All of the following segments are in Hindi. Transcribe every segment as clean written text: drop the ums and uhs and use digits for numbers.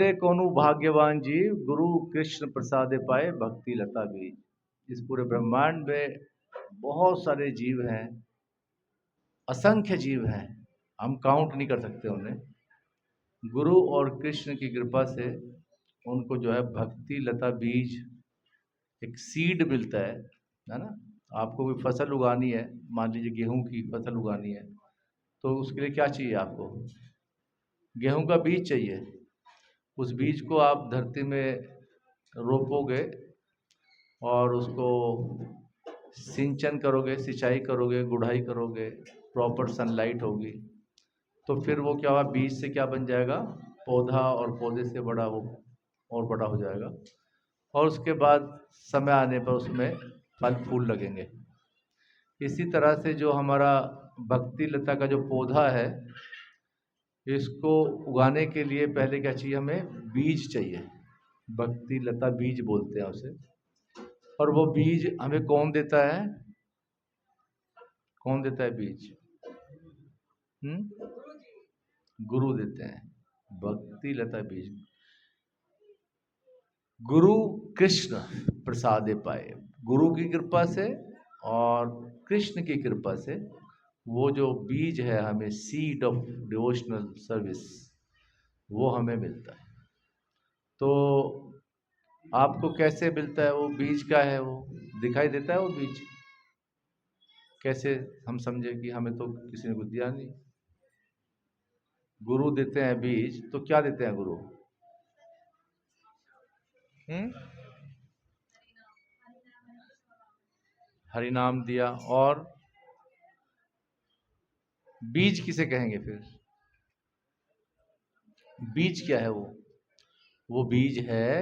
बोले कौनु भाग्यवान जीव गुरु कृष्ण प्रसादे पाए भक्ति लता बीज। इस पूरे ब्रह्मांड में बहुत सारे जीव हैं, असंख्य जीव हैं, हम काउंट नहीं कर सकते उन्हें। गुरु और कृष्ण की कृपा से उनको जो है भक्ति लता बीज एक सीड मिलता है ना। आपको कोई फसल उगानी है, मान लीजिए गेहूं की फसल उगानी है, तो उसके लिए क्या चाहिए आपको? गेहूं का बीज चाहिए। उस बीज को आप धरती में रोपोगे और उसको सिंचन करोगे, सिंचाई करोगे, गुड़ाई करोगे, प्रॉपर सनलाइट होगी, तो फिर वो क्या होगा, बीज से क्या बन जाएगा, पौधा, और पौधे से बड़ा हो और बड़ा हो जाएगा, और उसके बाद समय आने पर उसमें फल फूल लगेंगे। इसी तरह से जो हमारा भक्ति लता का जो पौधा है, इसको उगाने के लिए पहले क्या चाहिए, हमें बीज चाहिए। भक्ति लता बीज बोलते हैं उसे। और वो बीज हमें कौन देता है? कौन देता है बीज? गुरु देते हैं। भक्ति लता बीज गुरु कृष्ण प्रसादे पाए। गुरु की कृपा से और कृष्ण की कृपा से वो जो बीज है, हमें सीड ऑफ डिवोशनल सर्विस, वो हमें मिलता है। तो आपको कैसे मिलता है वो बीज? का है वो? दिखाई देता है वो बीज? कैसे हम समझे कि हमें तो किसी ने कुछ दिया नहीं। गुरु देते हैं बीज, तो क्या देते हैं गुरु? हरि नाम दिया। और बीज किसे कहेंगे फिर? बीज क्या है वो बीज है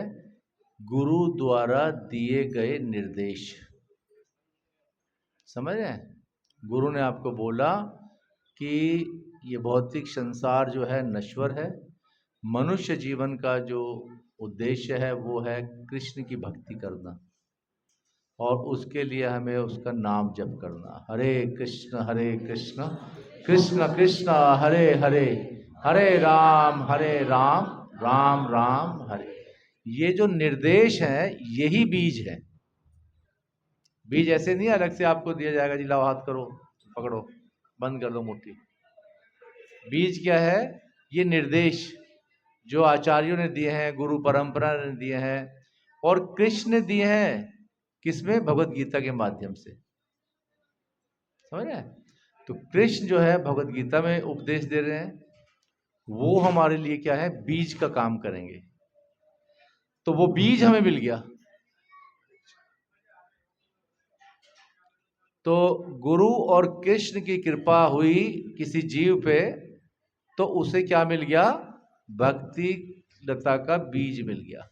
गुरु द्वारा दिए गए निर्देश। समझ रहे हैं? गुरु ने आपको बोला कि ये भौतिक संसार जो है नश्वर है, मनुष्य जीवन का जो उद्देश्य है वो है कृष्ण की भक्ति करना, और उसके लिए हमें उसका नाम जप करना। हरे कृष्ण कृष्ण कृष्ण हरे हरे, हरे राम राम राम हरे। ये जो निर्देश है यही बीज है। बीज ऐसे नहीं अलग से आपको दिया जाएगा, जी लाओ हाथ करो, पकड़ो, बंद कर दो मुट्ठी। बीज क्या है? ये निर्देश जो आचार्यों ने दिए हैं, गुरु परंपरा ने दिए हैं, और कृष्ण ने दिए हैं। किसमें? भगवत गीता के माध्यम से। समझ रहे हैं? तो कृष्ण जो है भगवत गीता में उपदेश दे रहे हैं, वो हमारे लिए क्या है, बीज का काम करेंगे। तो वो बीज हमें मिल गया। तो गुरु और कृष्ण की कृपा हुई किसी जीव पे, तो उसे क्या मिल गया? भक्ति लता का बीज मिल गया।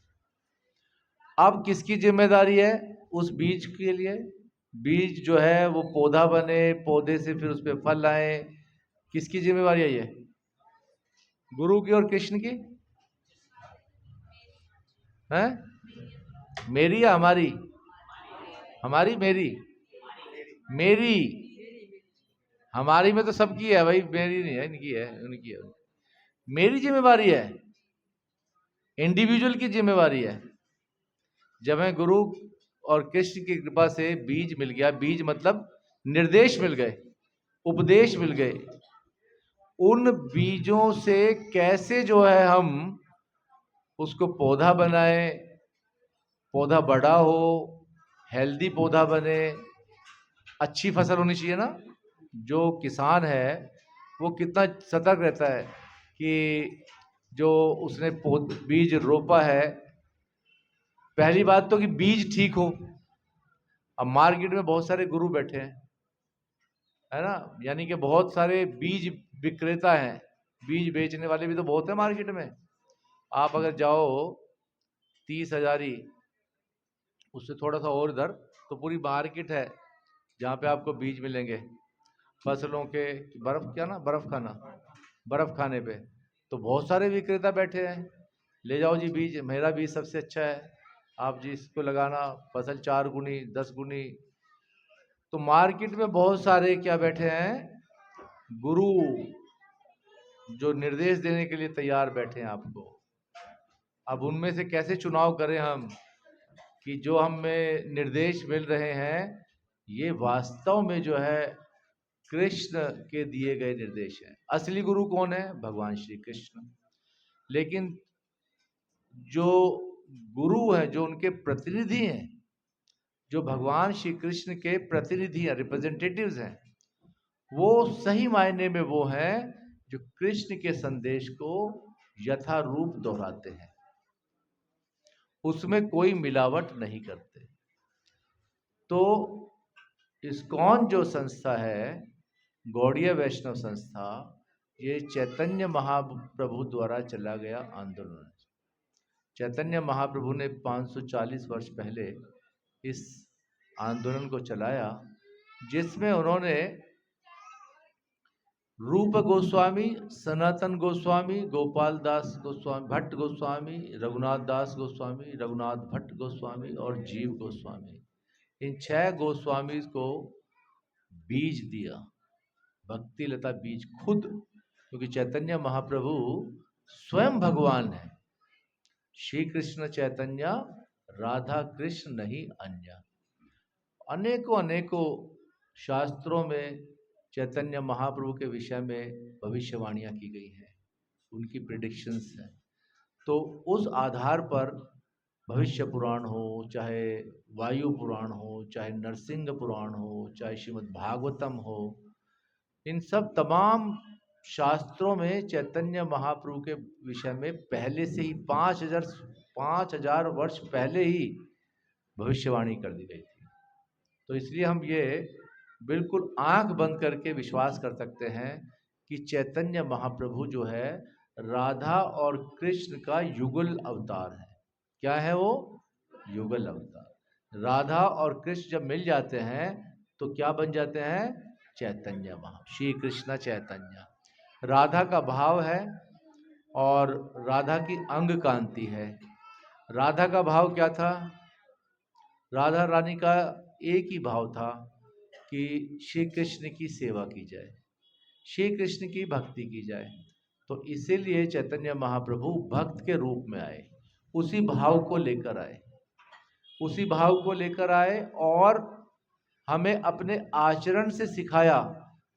अब किसकी जिम्मेदारी है उस बीज के लिए? बीज जो है वो पौधा बने, पौधे से फिर उस पे फल आए। किसकी जिम्मेवारी है ये? गुरु की और कृष्ण की? है मेरी या हमारी? हमारी, मेरी? मेरी। हमारी में तो सबकी है भाई, मेरी नहीं है, इनकी है, उनकी है। मेरी जिम्मेवारी है, इंडिविजुअल की जिम्मेवारी है। जब हमें गुरु और कृष्ण की कृपा से बीज मिल गया, बीज मतलब निर्देश मिल गए, उपदेश मिल गए, उन बीजों से कैसे जो है हम उसको पौधा बनाए, पौधा बड़ा हो, हेल्दी पौधा बने, अच्छी फसल होनी चाहिए ना। जो किसान है वो कितना सतर्क रहता है कि जो उसने बीज रोपा है, पहली बात तो कि बीज ठीक हो। अब मार्केट में बहुत सारे गुरु बैठे हैं, है ना, यानी कि बहुत सारे बीज विक्रेता हैं, बीज बेचने वाले भी तो बहुत है मार्केट में। आप अगर जाओ 30,000 उससे थोड़ा सा और इधर, तो पूरी मार्केट है जहाँ पे आपको बीज मिलेंगे फसलों के। बर्फ क्या ना, बर्फ खाना, बर्फ खाने पे तो बहुत सारे विक्रेता बैठे हैं। ले जाओ जी बीज, मेरा बीज सबसे अच्छा है, आप जी इसको लगाना, फसल 4 गुनी 10 गुनी। तो मार्केट में बहुत सारे क्या बैठे हैं, गुरु जो निर्देश देने के लिए तैयार बैठे हैं आपको। अब उनमें से कैसे चुनाव करें हम कि जो हमें निर्देश मिल रहे हैं ये वास्तव में जो है कृष्ण के दिए गए निर्देश हैं। असली गुरु कौन है? भगवान श्री कृष्ण। लेकिन जो गुरु हैं, जो उनके प्रतिनिधि हैं, जो भगवान श्री कृष्ण के प्रतिनिधि हैं, रिप्रेजेंटेटिव्स हैं, वो सही मायने में वो हैं जो कृष्ण के संदेश को यथारूप दोहराते हैं, उसमें कोई मिलावट नहीं करते। तो इस्कॉन जो संस्था है, गौड़ीय वैष्णव संस्था, ये चैतन्य महाप्रभु द्वारा चला गया आंदोलन। चैतन्य महाप्रभु ने 540 वर्ष पहले इस आंदोलन को चलाया, जिसमें उन्होंने रूप गोस्वामी, सनातन गोस्वामी, गोपाल दास गोस्वामी, भट्ट गोस्वामी, रघुनाथ दास गोस्वामी, रघुनाथ भट्ट गोस्वामी और जीव गोस्वामी, इन 6 गोस्वामी को बीज दिया, भक्ति लता बीज खुद, क्योंकि चैतन्य महाप्रभु स्वयं भगवान है। श्री कृष्ण चैतन्य राधा कृष्ण नहीं अन्य। अनेकों अनेकों शास्त्रों में चैतन्य महाप्रभु के विषय में भविष्यवाणियां की गई हैं, उनकी प्रिडिक्शंस हैं। तो उस आधार पर भविष्य पुराण हो, चाहे वायु पुराण हो, चाहे नरसिंह पुराण हो, चाहे श्रीमद् भागवतम हो, इन सब तमाम शास्त्रों में चैतन्य महाप्रभु के विषय में पहले से ही 5000 वर्ष पहले ही भविष्यवाणी कर दी गई थी। तो इसलिए हम ये बिल्कुल आंख बंद करके विश्वास कर सकते हैं कि चैतन्य महाप्रभु जो है राधा और कृष्ण का युगल अवतार है। क्या है वो? युगल अवतार। राधा और कृष्ण जब मिल जाते हैं तो क्या बन जाते हैं? चैतन्य श्री कृष्ण चैतन्य। राधा का भाव है और राधा की अंग कांति है। राधा का भाव क्या था? राधा रानी का एक ही भाव था कि श्री कृष्ण की सेवा की जाए, श्री कृष्ण की भक्ति की जाए। तो इसीलिए चैतन्य महाप्रभु भक्त के रूप में आए, उसी भाव को लेकर आए, उसी भाव को लेकर आए और हमें अपने आचरण से सिखाया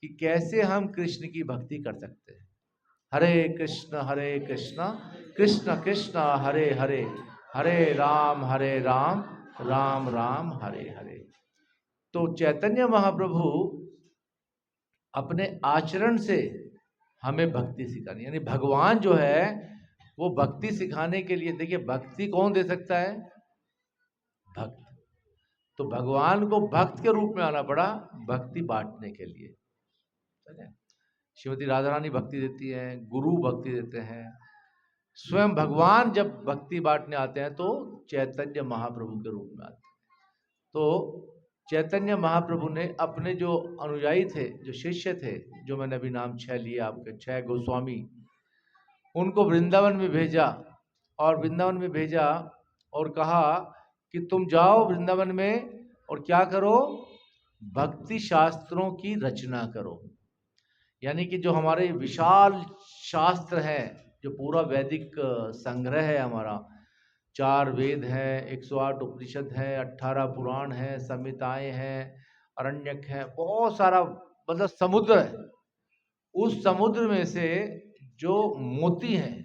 कि कैसे हम कृष्ण की भक्ति कर सकते हैं। हरे कृष्ण कृष्ण कृष्ण हरे हरे, हरे राम राम राम हरे हरे। तो चैतन्य महाप्रभु अपने आचरण से हमें भक्ति सिखानी, यानी भगवान जो है वो भक्ति सिखाने के लिए, देखिए भक्ति कौन दे सकता है? भक्त। तो भगवान को भक्त के रूप में आना पड़ा भक्ति बांटने के लिए। श्रीमती राधा रानी भक्ति देती हैं, गुरु भक्ति देते हैं, स्वयं भगवान जब भक्ति बांटने आते हैं तो चैतन्य महाप्रभु के रूप में आते हैं। तो चैतन्य महाप्रभु ने अपने जो अनुयायी थे, जो शिष्य थे, जो मैंने अभी नाम 6 लिए आपके, 6 गोस्वामी, उनको वृंदावन में भेजा और वृंदावन में भेजा और कहा कि तुम जाओ वृंदावन में और क्या करो? भक्ति शास्त्रों की रचना करो। यानी कि जो हमारे विशाल शास्त्र है, जो पूरा वैदिक संग्रह है हमारा, 4 वेद हैं, 108 उपनिषद है, 18 पुराण है, संहिताएं हैं, अरण्यक है, बहुत सारा मतलब समुद्र है। उस समुद्र में से जो मोती हैं,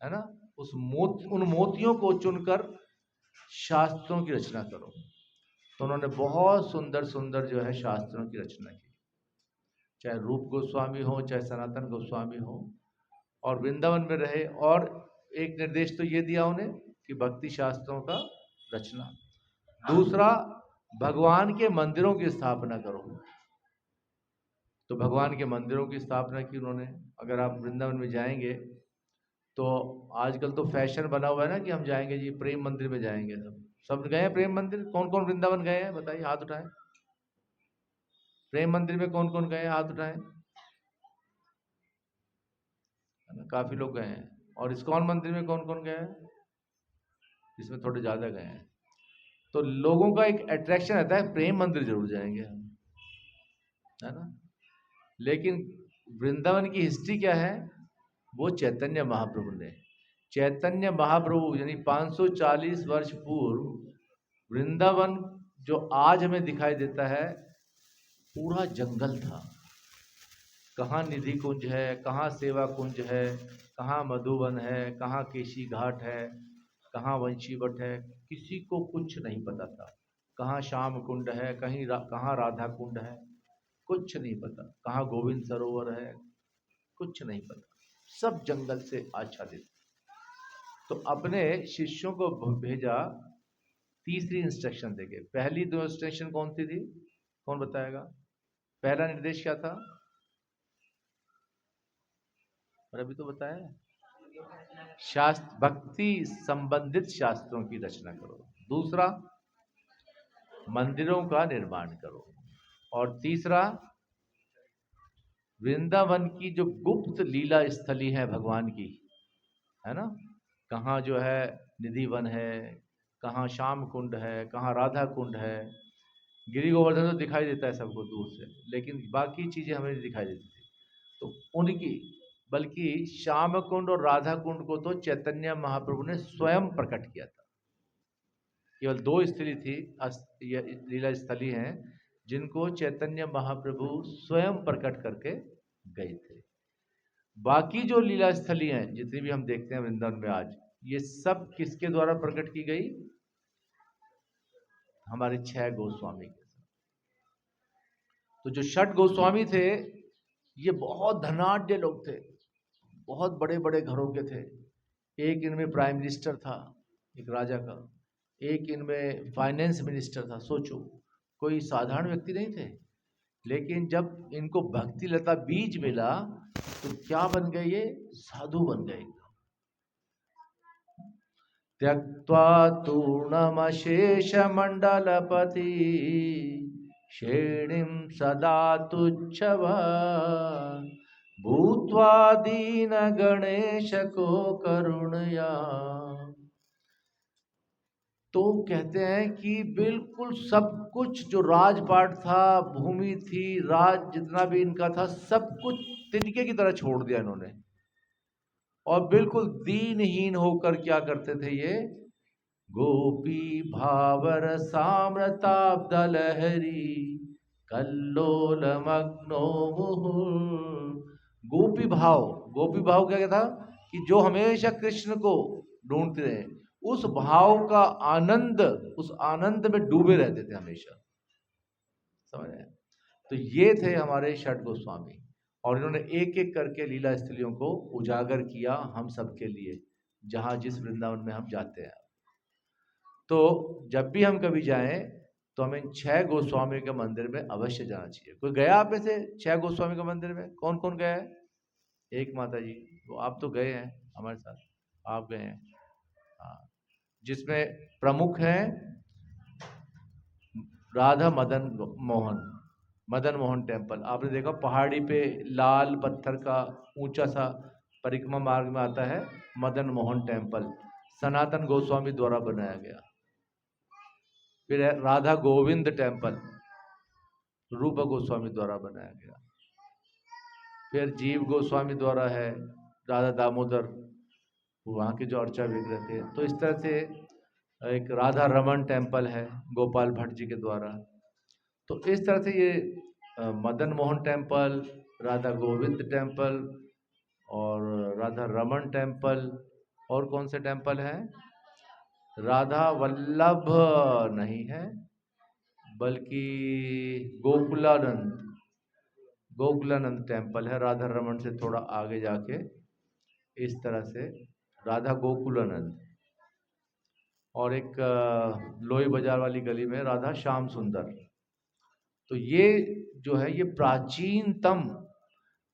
है ना, उन मोतियों को चुनकर शास्त्रों की रचना करो। तो उन्होंने बहुत सुंदर सुंदर जो है शास्त्रों की रचना की, चाहे रूप गोस्वामी हो, चाहे सनातन गोस्वामी हो, और वृंदावन में रहे। और एक निर्देश तो ये दिया उन्हें कि भक्ति शास्त्रों का रचना। दूसरा, भगवान के मंदिरों की स्थापना करो। तो भगवान के मंदिरों की स्थापना की उन्होंने। अगर आप वृंदावन में जाएंगे तो आजकल तो फैशन बना हुआ है ना कि हम जाएंगे जी प्रेम मंदिर में जाएंगे। सब गए हैं प्रेम मंदिर? कौन कौन वृंदावन गए हैं बताइए, हाथ उठाएं। प्रेम मंदिर में कौन कौन गए हैं? हाथ उठाएं। काफी लोग गए हैं। और इस्कॉन मंदिर में कौन कौन गया है? इसमें थोड़े ज्यादा गए हैं। तो लोगों का एक अट्रैक्शन रहता है प्रेम मंदिर जरूर जाएंगे हम, है ना। लेकिन वृंदावन की हिस्ट्री क्या है? वो चैतन्य महाप्रभु ने चैतन्य महाप्रभु यानी 540 वर्ष पूर्व वृंदावन जो आज हमें दिखाई देता है पूरा जंगल था। कहाँ निधि कुंज है, कहाँ सेवा कुंज है, कहाँ मधुवन है, कहाँ केशी घाट है, कहाँ वंशी वट है, किसी को कुछ नहीं पता था। कहाँ श्याम कुंड है, कहाँ राधा कुंड है, कुछ नहीं पता। कहाँ गोविंद सरोवर है, कुछ नहीं पता। सब जंगल से आच्छादित। तो अपने शिष्यों को भेजा तीसरी इंस्ट्रक्शन देके। पहली दो इंस्ट्रक्शन कौन सी थी, कौन बताएगा? पहला निर्देश क्या था? और अभी तो बताया, शास्त्र भक्ति संबंधित शास्त्रों की रचना करो। दूसरा, मंदिरों का निर्माण करो। और तीसरा, वृंदावन की जो गुप्त लीला स्थली है भगवान की, है ना, कहाँ जो है निधि वन है, कहाँ श्याम कुंड है, कहाँ राधा कुंड है। गिरि गोवर्धन तो दिखाई देता है सबको दूर से, लेकिन बाकी चीजें हमें नहीं दिखाई देती थी। तो उनकी, बल्कि श्याम कुंड और राधा कुंड को तो चैतन्य महाप्रभु ने स्वयं प्रकट किया था। केवल दो स्थली थी, लीला स्थली हैं जिनको चैतन्य महाप्रभु स्वयं प्रकट करके गए थे। बाकी जो लीला स्थली हैं जितनी भी हम देखते हैं वृंदावन में आज, ये सब किसके द्वारा प्रकट की गई? हमारे 6 गोस्वामी के साथ। तो जो 6 गोस्वामी थे ये बहुत धनाढ्य लोग थे, बहुत बड़े बड़े घरों के थे। एक इनमें प्राइम मिनिस्टर था, एक राजा का, एक इनमें फाइनेंस मिनिस्टर था। सोचो, कोई साधारण व्यक्ति नहीं थे। लेकिन जब इनको भक्ति लता बीज मिला तो क्या बन गए? ये साधु बन गए। त्यक्त्वा तूर्णमशेष मंडलपति श्रेणीं सदा तुच्छव भूत्वा दीन गणेश को करुणया। तो कहते हैं कि बिल्कुल सब कुछ जो राजपाट था, भूमि थी, राज जितना भी इनका था, सब कुछ तिनके की तरह छोड़ दिया इन्होंने। और बिल्कुल दीनहीन होकर क्या करते थे ये? गोपी भावर साम्रताब्द लहरी कल्लोल मग्नो मुहुः। गोपी भाव क्या था? कि जो हमेशा कृष्ण को ढूंढते रहे, उस भाव का आनंद, उस आनंद में डूबे रहते थे हमेशा। समझ रहे? तो ये थे हमारे 6 गोस्वामी, और इन्होंने एक एक करके लीला स्थलियों को उजागर किया हम सबके लिए, जहां जिस वृंदावन में हम जाते हैं। तो जब भी हम कभी जाएं तो हमें इन 6 गोस्वामी के मंदिर में अवश्य जाना चाहिए। कोई गया आप में से 6 गोस्वामी के मंदिर में? कौन कौन गया है? एक माता जी, वो आप तो गए हैं हमारे साथ, आप गए हैं। हाँ, जिसमें प्रमुख हैं राधा मदन मोहन टेम्पल। आपने देखा पहाड़ी पे लाल पत्थर का ऊंचा सा परिक्रमा मार्ग में आता है मदन मोहन टेम्पल, सनातन गोस्वामी द्वारा बनाया गया। फिर है राधा गोविंद टेम्पल, रूप गोस्वामी द्वारा बनाया गया। फिर जीव गोस्वामी द्वारा है राधा दामोदर, वहाँ के जो अर्चा विग्रह थे। तो इस तरह से एक राधा रमन टेम्पल है गोपाल भट्ट जी के द्वारा। तो इस तरह से ये मदन मोहन टेम्पल, राधा गोविंद टेम्पल और राधा रमन टेम्पल, और कौन से टेम्पल हैं? राधा वल्लभ नहीं है, बल्कि गोकुलानंद टेम्पल है राधा रमन से थोड़ा आगे जाके। इस तरह से राधा गोकुलानंद, और एक लोई बाजार वाली गली में राधा श्याम सुंदर। तो ये जो है ये प्राचीनतम,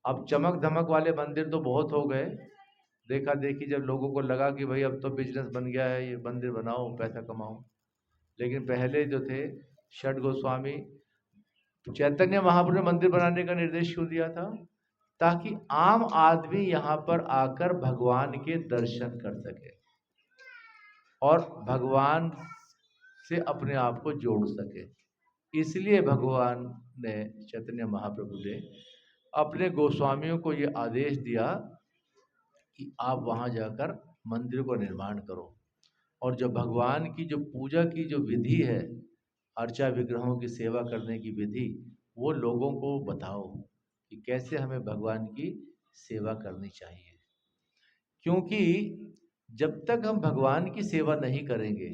अब चमक धमक वाले मंदिर तो बहुत हो गए, देखा देखी जब लोगों को लगा कि भाई अब तो बिजनेस बन गया है, ये मंदिर बनाओ पैसा कमाओ। लेकिन पहले जो थे 6 गोस्वामी, चैतन्य महाप्रभु ने मंदिर बनाने का निर्देश क्यों दिया था? ताकि आम आदमी यहाँ पर आकर भगवान के दर्शन कर सके और भगवान से अपने आप को जोड़ सके। इसलिए भगवान ने, चैतन्य महाप्रभु ने अपने गोस्वामियों को ये आदेश दिया कि आप वहाँ जाकर मंदिरों का निर्माण करो, और जो भगवान की जो पूजा की जो विधि है, अर्चा विग्रहों की सेवा करने की विधि, वो लोगों को बताओ कि कैसे हमें भगवान की सेवा करनी चाहिए। क्योंकि जब तक हम भगवान की सेवा नहीं करेंगे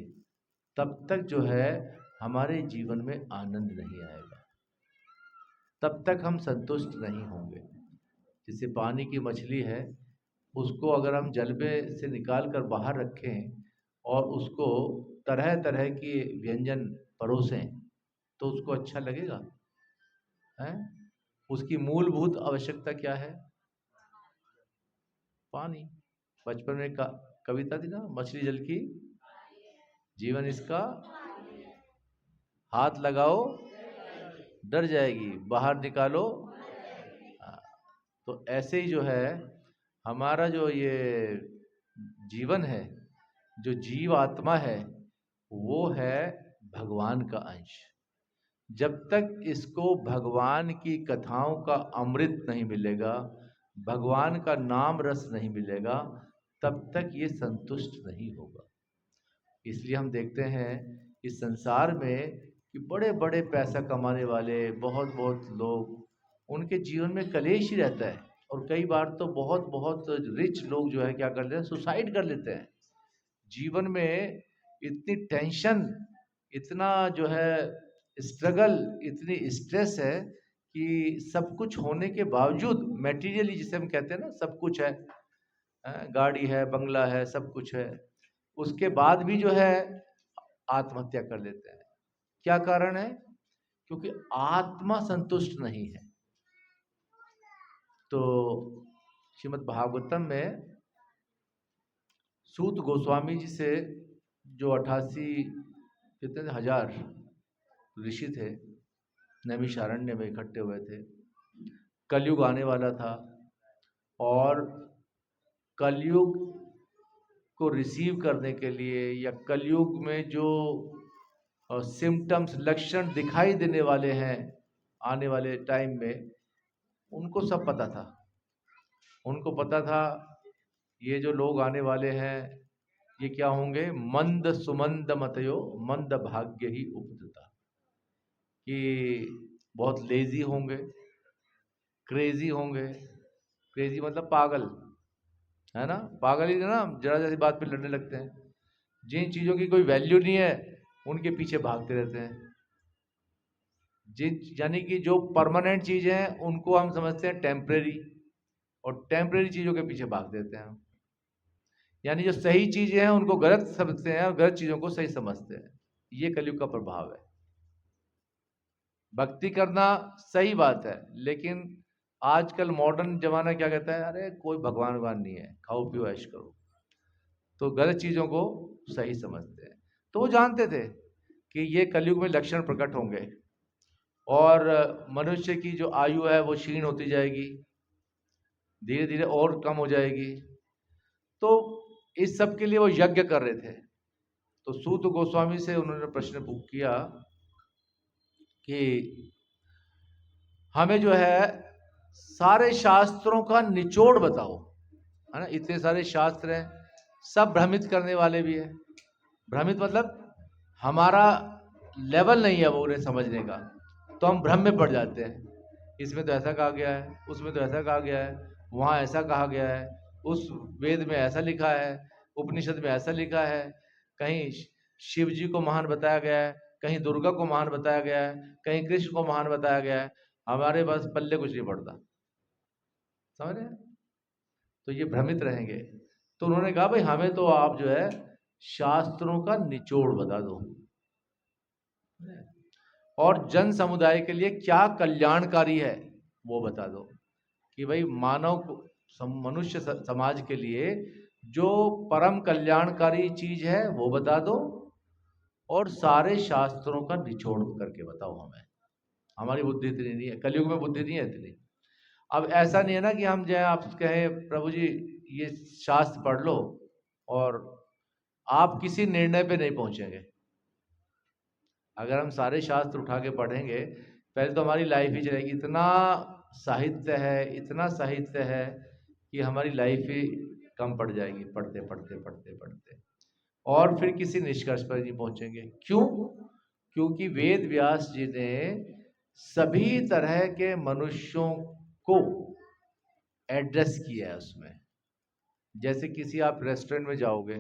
तब तक जो है हमारे जीवन में आनंद नहीं आएगा, तब तक हम संतुष्ट नहीं होंगे। जैसे पानी की मछली है, उसको अगर हम जल में से निकाल कर बाहर रखें और उसको तरह तरह के व्यंजन परोसें तो उसको अच्छा लगेगा? हैं? उसकी मूलभूत आवश्यकता क्या है? पानी। बचपन में कविता थी ना, मछली जल की जीवन इसका, हाथ लगाओ डर जाएगी, बाहर निकालो। हाँ, तो ऐसे ही जो है हमारा जो ये जीवन है, जो जीव आत्मा है, वो है भगवान का अंश। जब तक इसको भगवान की कथाओं का अमृत नहीं मिलेगा, भगवान का नाम रस नहीं मिलेगा, तब तक ये संतुष्ट नहीं होगा। इसलिए हम देखते हैं इस संसार में कि बड़े बड़े पैसा कमाने वाले बहुत बहुत लोग, उनके जीवन में कलेश ही रहता है। और कई बार तो बहुत बहुत रिच लोग जो है क्या कर लेते हैं, सुसाइड कर लेते हैं। जीवन में इतनी टेंशन, इतना जो है स्ट्रगल, इतनी स्ट्रेस है कि सब कुछ होने के बावजूद, मेटीरियली जिसे हम कहते हैं ना, सब कुछ है, गाड़ी है, बंगला है, सब कुछ है, उसके बाद भी जो है आत्महत्या कर लेते हैं। क्या कारण है? क्योंकि आत्मा संतुष्ट नहीं है। तो श्रीमद् भागवतम में सूत गोस्वामी जी से जो 88 कितने हजार ऋषि थे, नैमिषारण्य में इकट्ठे हुए थे। कलयुग आने वाला था और कलयुग को रिसीव करने के लिए, या कलयुग में जो सिम्टम्स, लक्षण दिखाई देने वाले हैं आने वाले टाइम में, उनको सब पता था। उनको पता था ये जो लोग आने वाले हैं ये क्या होंगे, मंद सुमंद मतयो मंद भाग्य ही उपजता, कि बहुत लेजी होंगे, क्रेजी होंगे। क्रेजी मतलब पागल, है ना? पागल ही ना, जरा जैसी बात पे लड़ने लगते हैं। जिन चीज़ों की कोई वैल्यू नहीं है उनके पीछे भागते रहते हैं। जिन, यानी कि जो परमानेंट चीज़ें हैं उनको हम समझते हैं टेम्परेरी, और टेम्परेरी चीज़ों के पीछे भाग देते हैं हम। यानी जो सही चीज़ें हैं उनको गलत समझते हैं और गलत चीज़ों को सही समझते हैं। ये कलयुग का प्रभाव है। भक्ति करना सही बात है, लेकिन आजकल मॉडर्न जमाना क्या कहता है, अरे कोई भगवान भगवान नहीं है, खाओ पियो ऐश करो। तो गलत चीज़ों को सही समझते हैं। तो वो जानते थे कि ये कलयुग में लक्षण प्रकट होंगे और मनुष्य की जो आयु है वो क्षीण होती जाएगी, धीरे धीरे और कम हो जाएगी। तो इस सब के लिए वो यज्ञ कर रहे थे। तो सूत गोस्वामी से उन्होंने प्रश्न किया कि हमें जो है सारे शास्त्रों का निचोड़ बताओ, है ना? इतने सारे शास्त्र हैं, सब भ्रमित करने वाले भी है। भ्रमित मतलब हमारा लेवल नहीं है वो उन्हें समझने का, तो हम भ्रम में पड़ जाते हैं। इसमें तो ऐसा कहा गया है, उसमें तो ऐसा कहा गया है, वहाँ ऐसा कहा गया है, उस वेद में ऐसा लिखा है, उपनिषद में ऐसा लिखा है, कहीं शिव जी को महान बताया गया है, कहीं दुर्गा को महान बताया गया है, कहीं कृष्ण को महान बताया गया है। हमारे पास पल्ले कुछ नहीं पड़ता, समझ रहे हैं? तो ये भ्रमित रहेंगे। तो उन्होंने कहा भाई हमें तो आप जो है शास्त्रों का निचोड़ बता दो, और जन समुदाय के लिए क्या कल्याणकारी है वो बता दो, कि भाई मनुष्य समाज के लिए जो परम कल्याणकारी चीज है वो बता दो, और सारे शास्त्रों का निचोड़ करके बताओ हमें। हमारी बुद्धि इतनी नहीं है, कलयुग में बुद्धि नहीं है इतनी। अब ऐसा नहीं है ना कि हम जो है आप कहें प्रभु जी ये शास्त्र पढ़ लो, और आप किसी निर्णय पे नहीं पहुंचेंगे। अगर हम सारे शास्त्र उठा के पढ़ेंगे, पहले तो हमारी लाइफ ही चलेगी। इतना साहित्य है, इतना साहित्य है कि हमारी लाइफ ही कम पड़ जाएगी पढ़ते पढ़ते पढ़ते पढ़ते, और फिर किसी निष्कर्ष पर नहीं पहुंचेंगे। क्यों? क्योंकि वेद व्यास जी ने सभी तरह के मनुष्यों को एड्रेस किया है उसमें। जैसे किसी आप रेस्टोरेंट में जाओगे,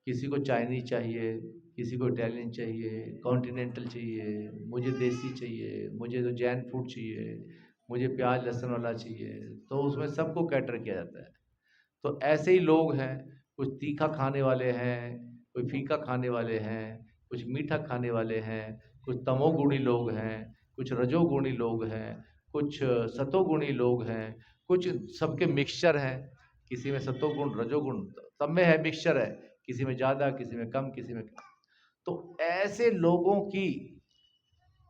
किसी को चाइनीज चाहिए, किसी को इटालियन चाहिए, कॉन्टिनेंटल चाहिए, मुझे देसी चाहिए, मुझे तो जैन फूड चाहिए, मुझे प्याज लहसुन वाला चाहिए, तो उसमें सबको कैटर किया जाता है। तो ऐसे ही लोग हैं, कुछ तीखा खाने वाले हैं, कोई फीका खाने वाले हैं, कुछ मीठा खाने वाले हैं, कुछ तमोगुणी लोग हैं, कुछ रजोगुणी लोग हैं, कुछ सतोगुणी लोग हैं, कुछ सबके मिक्सचर हैं। किसी में सतोगुण रजोगुण सब में है, मिक्सचर है, किसी में ज़्यादा, किसी में कम, किसी में कम। तो ऐसे लोगों की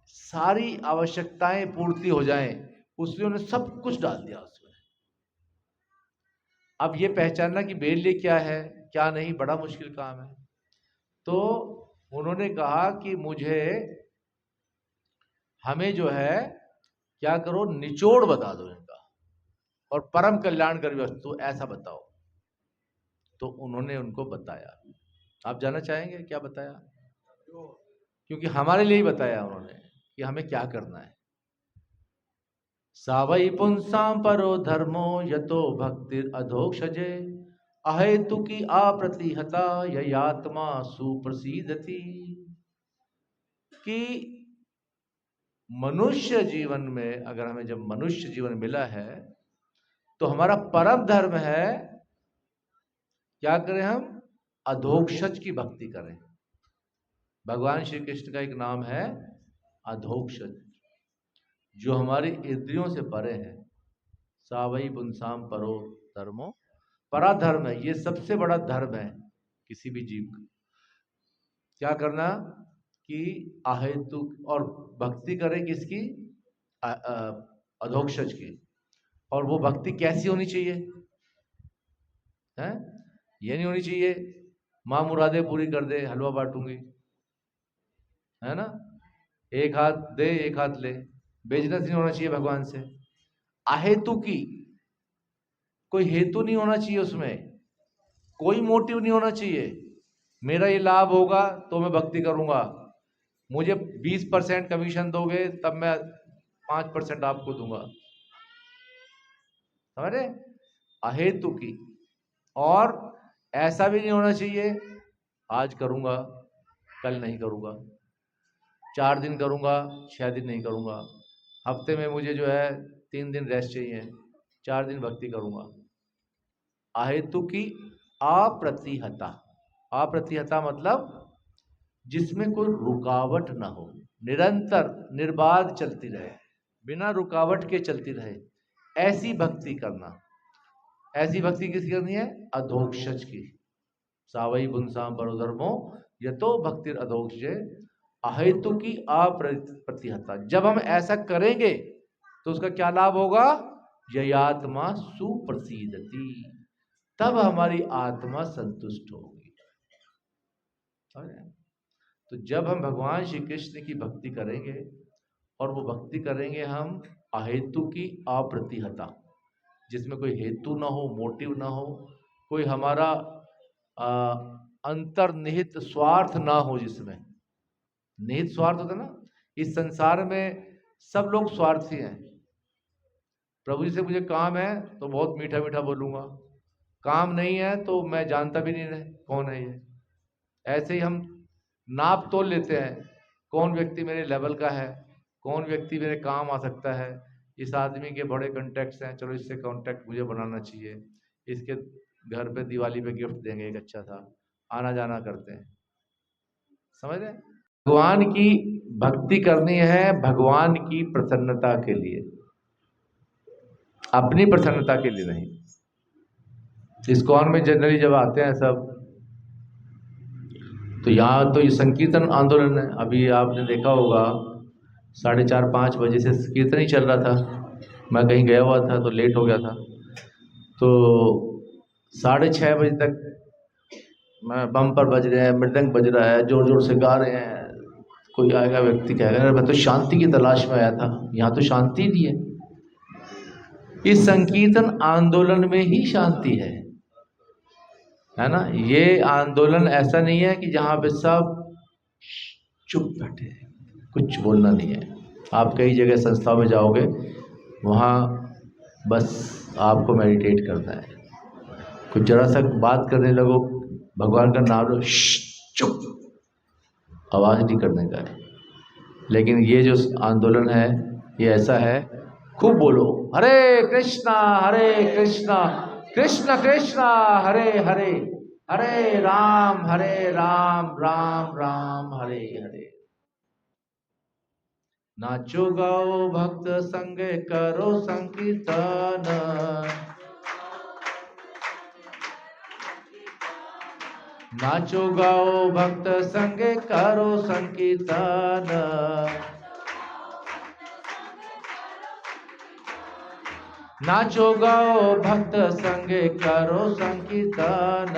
सारी आवश्यकताएं पूर्ति हो जाएं, उसलिए उन्होंने सब कुछ डाल दिया उसमें। अब ये पहचानना कि मेरे लिए क्या है क्या नहीं बड़ा मुश्किल काम है। तो उन्होंने कहा कि हमें जो है क्या करो, निचोड़ बता दो इनका, और परम कल्याणकारी वस्तु ऐसा बताओ। तो उन्होंने उनको बताया। आप जानना चाहेंगे क्या बताया? क्योंकि हमारे लिए ही बताया उन्होंने कि हमें क्या करना है। सावई पुंसाम परो धर्मो यतो भक्तिर अधोक्षजे अहेतुकी अप्रतिहता ययात्मा सुप्रसिद्धति। कि मनुष्य जीवन में, अगर हमें जब मनुष्य जीवन मिला है तो हमारा परम धर्म है क्या करें? हम अधोक्षज की भक्ति करें। भगवान श्री कृष्ण का एक नाम है अधोक्षज, जो हमारी इंद्रियों से परे है। सावई पुंसाम परो धर्मो, परा धर्म है, ये सबसे बड़ा धर्म है किसी भी जीव का। क्या करना? कि अहेतुक, और भक्ति करें किसकी? अधोक्षज की। और वो भक्ति कैसी होनी चाहिए? है ये नहीं होनी चाहिए माँ मुरादे पूरी कर दे, हलवा बांटूंगी, है ना, एक हाथ दे एक हाथ ले, बिजनेस नहीं होना चाहिए भगवान से। अहेतु की, कोई हेतु नहीं होना चाहिए उसमें, कोई मोटिव नहीं होना चाहिए। मेरा ये लाभ होगा तो मैं भक्ति करूंगा, मुझे 20% कमीशन दोगे तब मैं 5% आपको दूंगा, समझ रहे? अहेतु की। और ऐसा भी नहीं होना चाहिए आज करूंगा कल नहीं करूंगा, 4 दिन करूंगा 6 दिन नहीं करूंगा, हफ्ते में मुझे जो है 3 दिन रेस्ट चाहिए, 4 दिन भक्ति करूंगा। अहेतु की अप्रतिहता। अप्रतिहता मतलब जिसमें कोई रुकावट ना हो, निरंतर निर्बाध चलती रहे, बिना रुकावट के चलती रहे, ऐसी भक्ति करना। ऐसी भक्ति किसकी करनी है? अधोक्षज की। सावई पुंसाम परोधर्मो यतो भक्तिर अधोक्षजे अहेतु की अप्रतिहता। जब हम ऐसा करेंगे तो उसका क्या लाभ होगा? ययात्मा सुप्रसिद्धति, तब हमारी आत्मा संतुष्ट होगी। तो जब हम भगवान श्री कृष्ण की भक्ति करेंगे, और वो भक्ति करेंगे हम अहेतु की अप्रतिहता, जिसमें कोई हेतु ना हो, मोटिव ना हो, कोई हमारा अंतर्निहित स्वार्थ ना हो। जिसमें निहित स्वार्थ होता ना, इस संसार में सब लोग स्वार्थी हैं। प्रभु जी से मुझे काम है तो बहुत मीठा मीठा बोलूंगा, काम नहीं है तो मैं जानता भी नहीं रहे कौन है ये। ऐसे ही हम नाप तोल लेते हैं, कौन व्यक्ति मेरे लेवल का है, कौन व्यक्ति मेरे काम आ सकता है। इस आदमी के बड़े कॉन्टैक्ट्स हैं, चलो इससे कॉन्टैक्ट मुझे बनाना चाहिए, इसके घर पे दिवाली पे गिफ्ट देंगे एक अच्छा था, आना जाना करते हैं, समझ रहे? भगवान की भक्ति करनी है भगवान की प्रसन्नता के लिए, अपनी प्रसन्नता के लिए नहीं। इस्कॉन में जनरली जब आते हैं सब, तो यहाँ तो ये संकीर्तन आंदोलन है। अभी आपने देखा होगा 4:30-5 बजे से कीर्तन ही चल रहा था। मैं कहीं गया हुआ था तो लेट हो गया था, तो 6:30 बजे तक मैं बम्पर बज रहे हैं, मृदंग बज रहा है, जोर जोर से गा रहे हैं। कोई आएगा व्यक्ति कहेगा मैं तो शांति की तलाश में आया था, यहाँ तो शांति नहीं है। इस संकीर्तन आंदोलन में ही शांति है। है ना। ये आंदोलन ऐसा नहीं है कि जहाँ पे सब चुप बैठे, कुछ बोलना नहीं है। आप कई जगह संस्था में जाओगे, वहाँ बस आपको मेडिटेट करना है। कुछ जरा सा बात करने लगो, भगवान का नाम लो, चुप, आवाज़ नहीं करने का है। लेकिन ये जो आंदोलन है ये ऐसा है, खूब बोलो हरे कृष्णा हरे कृष्णा कृष्ण कृष्णा हरे हरे, हरे राम राम राम हरे हरे। नाचो गाओ भक्त संग करो संकीर्तन, नाचो गाओ भक्त संग करो संकीर्तन, नाचो गाओ भक्त संग करो संकीर्तन,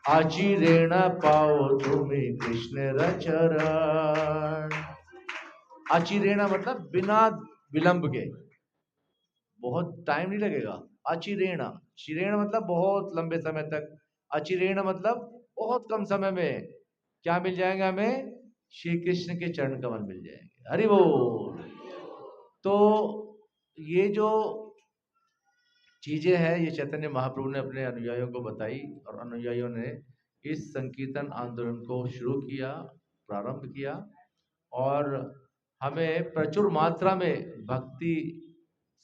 आचिरेण पाओ तुम्हें कृष्ण चरण। आचिरेण मतलब बिना विलंब के, बहुत टाइम नहीं लगेगा। अचिरेण, चिरेण मतलब बहुत लंबे समय तक, अचिरेण मतलब बहुत कम समय में क्या मिल जाएगा हमें, श्री कृष्ण के चरण कमल मिल जाएंगे। हरि बोल। तो ये जो चीजें हैं ये चैतन्य महाप्रभु ने अपने अनुयायियों को बताई, और अनुयायियों ने इस संकीर्तन आंदोलन को शुरू किया, प्रारंभ किया, और हमें प्रचुर मात्रा में भक्ति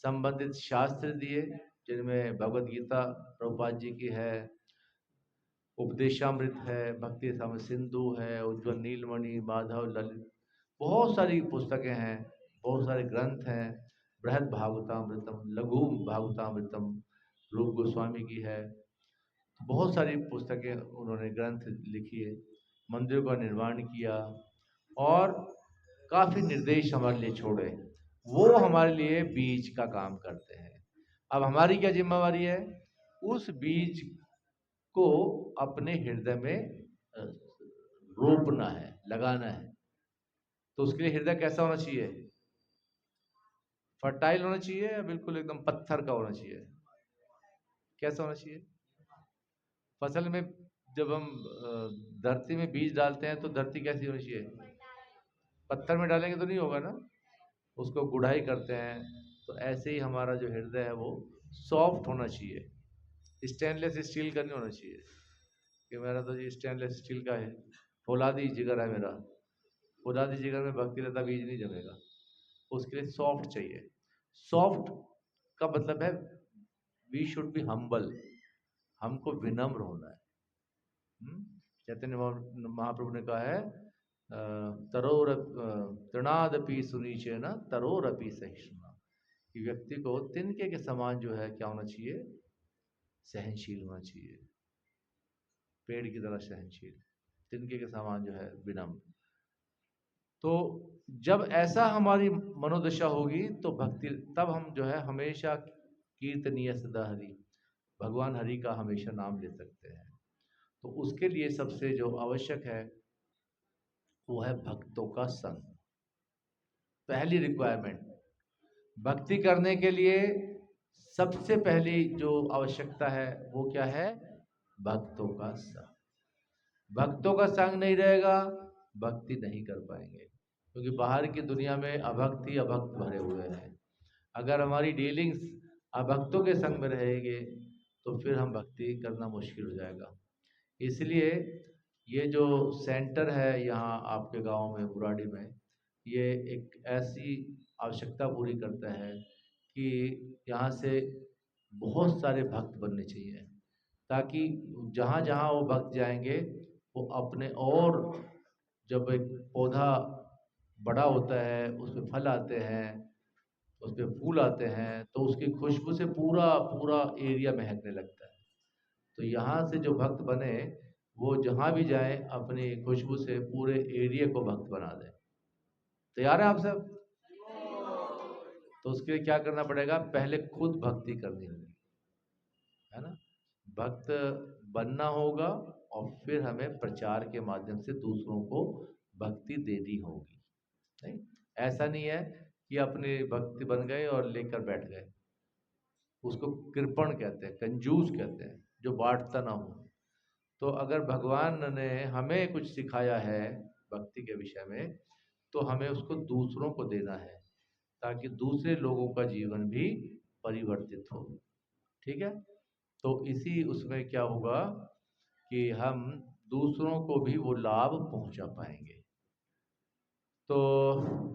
संबंधित शास्त्र दिए, जिनमें भगवत गीता प्रभुपाद जी की है, उपदेशामृत है, भक्ति सम सिंधु है, उज्ज्वल नीलमणि, माधव ललित, बहुत सारी पुस्तकें हैं, बहुत सारे ग्रंथ हैं। बृहद भागवतामृतम, लघु भागवतामृतम रूप गोस्वामी की है। बहुत सारी पुस्तकें उन्होंने ग्रंथ लिखी है, मंदिरों का निर्माण किया, और काफी निर्देश हमारे लिए छोड़े। वो हमारे लिए बीज का काम करते हैं। अब हमारी क्या जिम्मेवारी है, उस बीज को अपने हृदय में रोपना है, लगाना है। तो उसके लिए हृदय कैसा होना चाहिए, फर्टाइल होना चाहिए, या बिल्कुल एकदम पत्थर का होना चाहिए, कैसा होना चाहिए। फसल में जब हम धरती में बीज डालते हैं तो धरती कैसी होनी चाहिए, पत्थर में डालेंगे तो नहीं होगा ना, उसको गुड़ाई करते हैं। तो ऐसे ही हमारा जो हृदय है वो सॉफ्ट होना चाहिए, स्टेनलेस स्टील का नहीं होना चाहिए कि मेरा तो ये स्टेनलेस स्टील का है, फौलादी जिगर है मेरा, फौलादी जिगर में भक्ति लता बीज नहीं जमेगा। उसके लिए सॉफ्ट चाहिए। सॉफ्ट का मतलब है वी शुड बी हम्बल, हमको विनम्र होना है। चैतन्य महाप्रभु ने कहा है तरोर तृणादपि सुनीचे न तरोरपि सहिष्णुना, कि व्यक्ति को तिनके के समान जो है क्या होना चाहिए, सहनशील होना चाहिए, पेड़ की तरह सहनशील, तिनके के समान जो है विनम्र। तो जब ऐसा हमारी मनोदशा होगी तो भक्ति, तब हम जो है हमेशा कीर्तनीय सदा हरि, भगवान हरि का हमेशा नाम ले सकते हैं। तो उसके लिए सबसे जो आवश्यक है वो है भक्तों का संग। पहली रिक्वायरमेंट भक्ति करने के लिए, सबसे पहली जो आवश्यकता है वो क्या है, भक्तों का संग। भक्तों का संग नहीं रहेगा, भक्ति नहीं कर पाएंगे, क्योंकि बाहर की दुनिया में अभक्त ही अभक्त भरे हुए हैं। अगर हमारी डीलिंग्स अभक्तों के संग में रहेंगे तो फिर हम भक्ति करना मुश्किल हो जाएगा। इसलिए ये जो सेंटर है यहाँ आपके गांव में बुराड़ी में, ये एक ऐसी आवश्यकता पूरी करता है कि यहाँ से बहुत सारे भक्त बनने चाहिए, ताकि जहाँ जहाँ वो भक्त जाएंगे वो अपने, और जब एक पौधा बड़ा होता है उसमें फल आते हैं, उसमें फूल आते हैं, तो उसकी खुशबू से पूरा पूरा एरिया महकने लगता है। तो यहाँ से जो भक्त बने वो जहाँ भी जाएं अपनी खुशबू से पूरे एरिया को भक्त बना दें। तैयार है आप सब। तो उसके लिए क्या करना पड़ेगा, पहले खुद भक्ति करनी होगी, है ना। भक्त बनना होगा और फिर हमें प्रचार के माध्यम से दूसरों को भक्ति देनी होगी। नहीं, ऐसा नहीं है कि अपने भक्ति बन गए और लेकर बैठ गए। उसको कृपण कहते हैं, कंजूस कहते हैं, जो बांटता ना हो। तो अगर भगवान ने हमें कुछ सिखाया है भक्ति के विषय में, तो हमें उसको दूसरों को देना है, ताकि दूसरे लोगों का जीवन भी परिवर्तित हो। ठीक है। तो इसी उसमें क्या होगा कि हम दूसरों को भी वो लाभ पहुंचा पाएंगे। तो